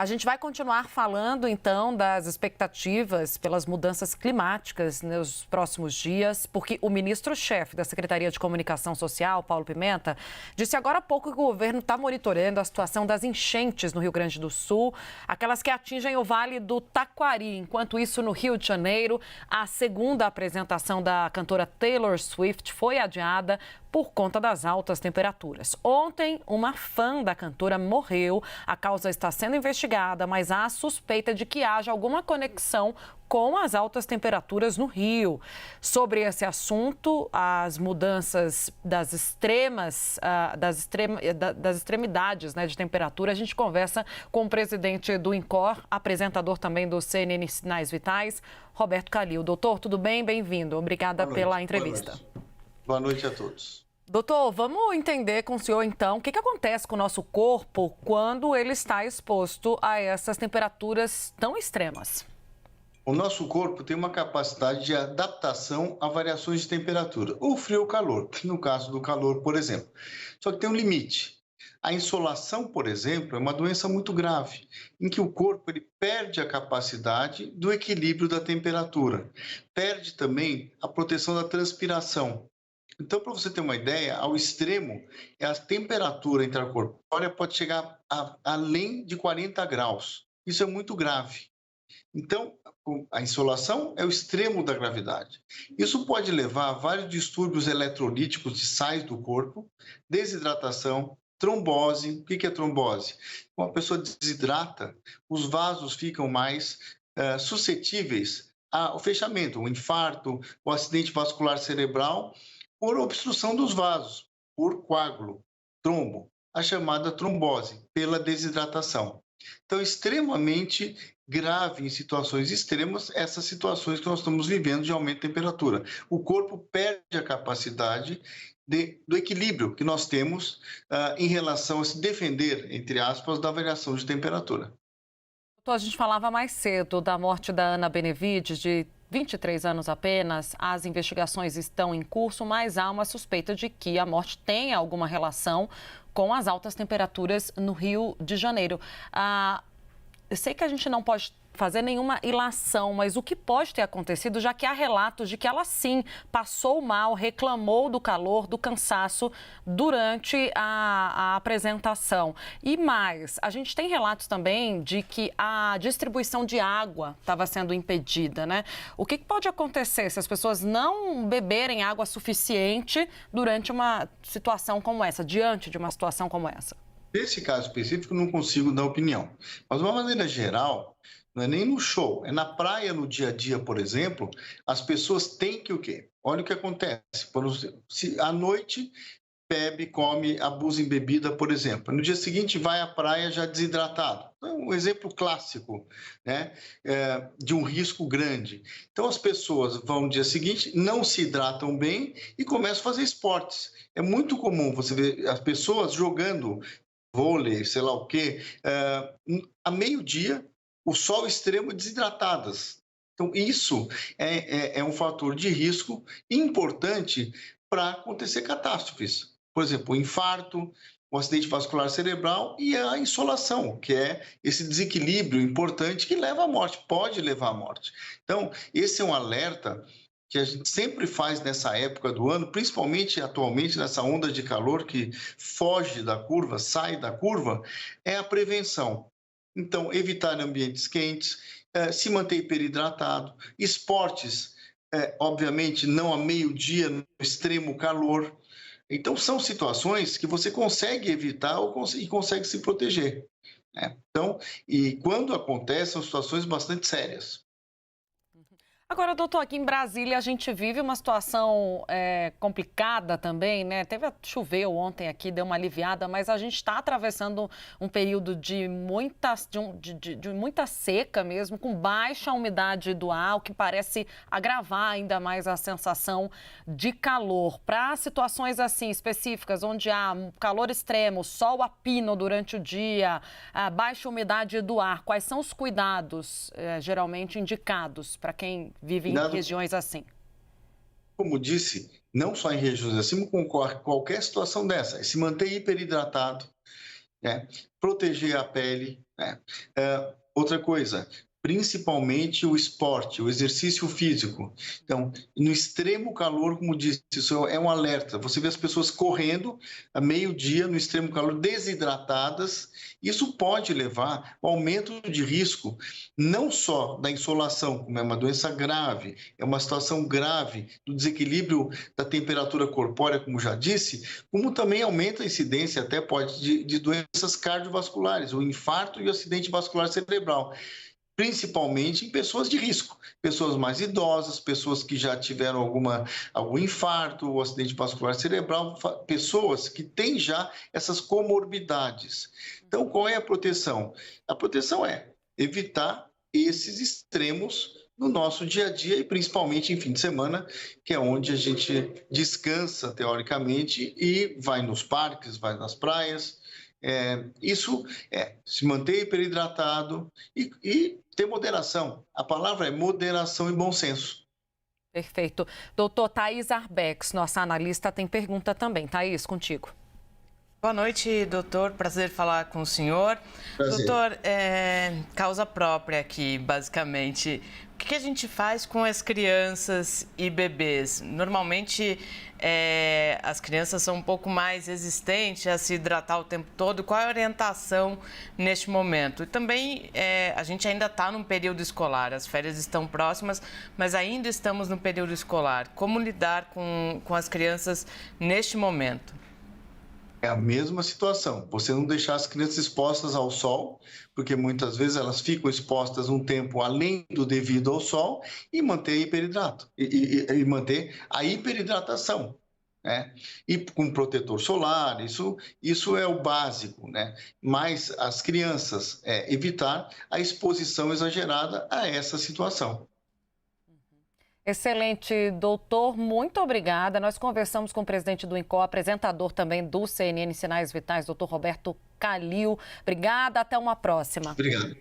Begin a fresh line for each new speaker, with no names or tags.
A gente vai continuar falando, então, das expectativas pelas mudanças climáticas nos próximos dias, porque o ministro-chefe da Secretaria de Comunicação Social, Paulo Pimenta, disse agora há pouco que o governo está monitorando a situação das enchentes no Rio Grande do Sul, aquelas que atingem o Vale do Taquari. Enquanto isso, no Rio de Janeiro, a segunda apresentação da cantora Taylor Swift foi adiada por conta das altas temperaturas. Ontem, uma fã da cantora morreu. A causa está sendo investigada, mas há suspeita de que haja alguma conexão com as altas temperaturas no Rio. Sobre esse assunto, as mudanças das extremidades, né, de temperatura, a gente conversa com o presidente do INCOR, apresentador também do CNN Sinais Vitais, Roberto Calil. Doutor, tudo bem? Bem-vindo. Obrigada pela entrevista.
Boa noite a todos.
Doutor, vamos entender com o senhor, então, o que acontece com o nosso corpo quando ele está exposto a essas temperaturas tão extremas?
O nosso corpo tem uma capacidade de adaptação a variações de temperatura, ou frio ou calor, no caso do calor, por exemplo. Só que tem um limite. A insolação, por exemplo, é uma doença muito grave, em que o corpo ele perde a capacidade do equilíbrio da temperatura, perde também a proteção da transpiração. Então, para você ter uma ideia, ao extremo, a temperatura intracorpórea pode chegar além de 40 graus. Isso é muito grave. Então, a insolação é o extremo da gravidade. Isso pode levar a vários distúrbios eletrolíticos de sais do corpo, desidratação, trombose. O que é trombose? Quando a pessoa desidrata, os vasos ficam mais suscetíveis ao fechamento, o infarto, o acidente vascular cerebral, por obstrução dos vasos, por coágulo, trombo, a chamada trombose, pela desidratação. Então, extremamente grave em situações extremas, essas situações que nós estamos vivendo de aumento de temperatura. O corpo perde a capacidade do equilíbrio que nós temos em relação a se defender, entre aspas, da variação de temperatura.
A gente falava mais cedo da morte da Ana Benevides, de 23 anos apenas. As investigações estão em curso, mas há uma suspeita de que a morte tenha alguma relação com as altas temperaturas no Rio de Janeiro. Eu sei que a gente não pode fazer nenhuma ilação, mas o que pode ter acontecido, já que há relatos de que ela sim passou mal, reclamou do calor, do cansaço durante a apresentação. E mais, a gente tem relatos também de que a distribuição de água estava sendo impedida, né? O que pode acontecer se as pessoas não beberem água suficiente durante uma situação como essa, diante de uma situação como essa?
Nesse caso específico, não consigo dar opinião. Mas, de uma maneira geral, não é nem no show, é na praia, no dia a dia, por exemplo, as pessoas têm que o quê? Olha o que acontece. Se à noite bebe, come, abusa em bebida, por exemplo. No dia seguinte vai à praia já desidratado. É um exemplo clássico, né, de um risco grande. Então as pessoas vão no dia seguinte, não se hidratam bem e começam a fazer esportes. É muito comum você ver as pessoas jogando vôlei, sei lá o quê, a meio-dia, o sol extremo, desidratadas. Então, isso é um fator de risco importante para acontecer catástrofes. Por exemplo, o infarto, o acidente vascular cerebral e a insolação, que é esse desequilíbrio importante que leva à morte, pode levar à morte. Então, esse é um alerta que a gente sempre faz nessa época do ano, principalmente atualmente nessa onda de calor que foge da curva, sai da curva, é a prevenção. Então, evitar ambientes quentes, se manter hiperidratado, esportes, obviamente, não a meio-dia, no extremo calor. Então, são situações que você consegue evitar e consegue se proteger, né? Então, e quando acontecem, são situações bastante sérias.
Agora, doutor, aqui em Brasília a gente vive uma situação complicada também, né? Choveu ontem aqui, deu uma aliviada, mas a gente está atravessando um período de muita seca mesmo, com baixa umidade do ar, o que parece agravar ainda mais a sensação de calor. Para situações assim específicas, onde há calor extremo, sol a pino durante o dia, a baixa umidade do ar, quais são os cuidados geralmente indicados para quem vive em regiões assim?
Como disse, não só em regiões assim, como com qualquer situação dessa, é se manter hiperidratado, né? Proteger a pele, né? Outra coisa, principalmente o esporte, o exercício físico. Então, no extremo calor, como disse, isso é um alerta. Você vê as pessoas correndo a meio-dia, no extremo calor, desidratadas. Isso pode levar ao aumento de risco, não só da insolação, como é uma doença grave, é uma situação grave do desequilíbrio da temperatura corpórea, como já disse, como também aumenta a incidência, até pode, de doenças cardiovasculares, o infarto e o acidente vascular cerebral, principalmente em pessoas de risco, pessoas mais idosas, pessoas que já tiveram algum infarto ou acidente vascular cerebral, pessoas que têm já essas comorbidades. Então, qual é a proteção? A proteção é evitar esses extremos no nosso dia a dia e principalmente em fim de semana, que é onde a gente descansa teoricamente e vai nos parques, vai nas praias. Isso é se manter hiperidratado e ter moderação. A palavra é moderação e bom senso.
Perfeito. Doutor Thaís Arbex, nossa analista, tem pergunta também. Thaís, contigo.
Boa noite, doutor. Prazer falar com o senhor.
Prazer.
Doutor, causa própria aqui, basicamente. O que a gente faz com as crianças e bebês? Normalmente, as crianças são um pouco mais resistentes a se hidratar o tempo todo. Qual é a orientação neste momento? E também, a gente ainda está num período escolar. As férias estão próximas, mas ainda estamos no período escolar. Como lidar com as crianças neste momento?
É a mesma situação, você não deixar as crianças expostas ao sol, porque muitas vezes elas ficam expostas um tempo além do devido ao sol e manter hiperidrato, e manter a hiperidratação, né? E com protetor solar, isso é o básico, né? Mas as crianças, evitar a exposição exagerada a essa situação.
Excelente, doutor. Muito obrigada. Nós conversamos com o presidente do INCOR, apresentador também do CNN Sinais Vitais, doutor Roberto Calil. Obrigada, até uma próxima.
Obrigado.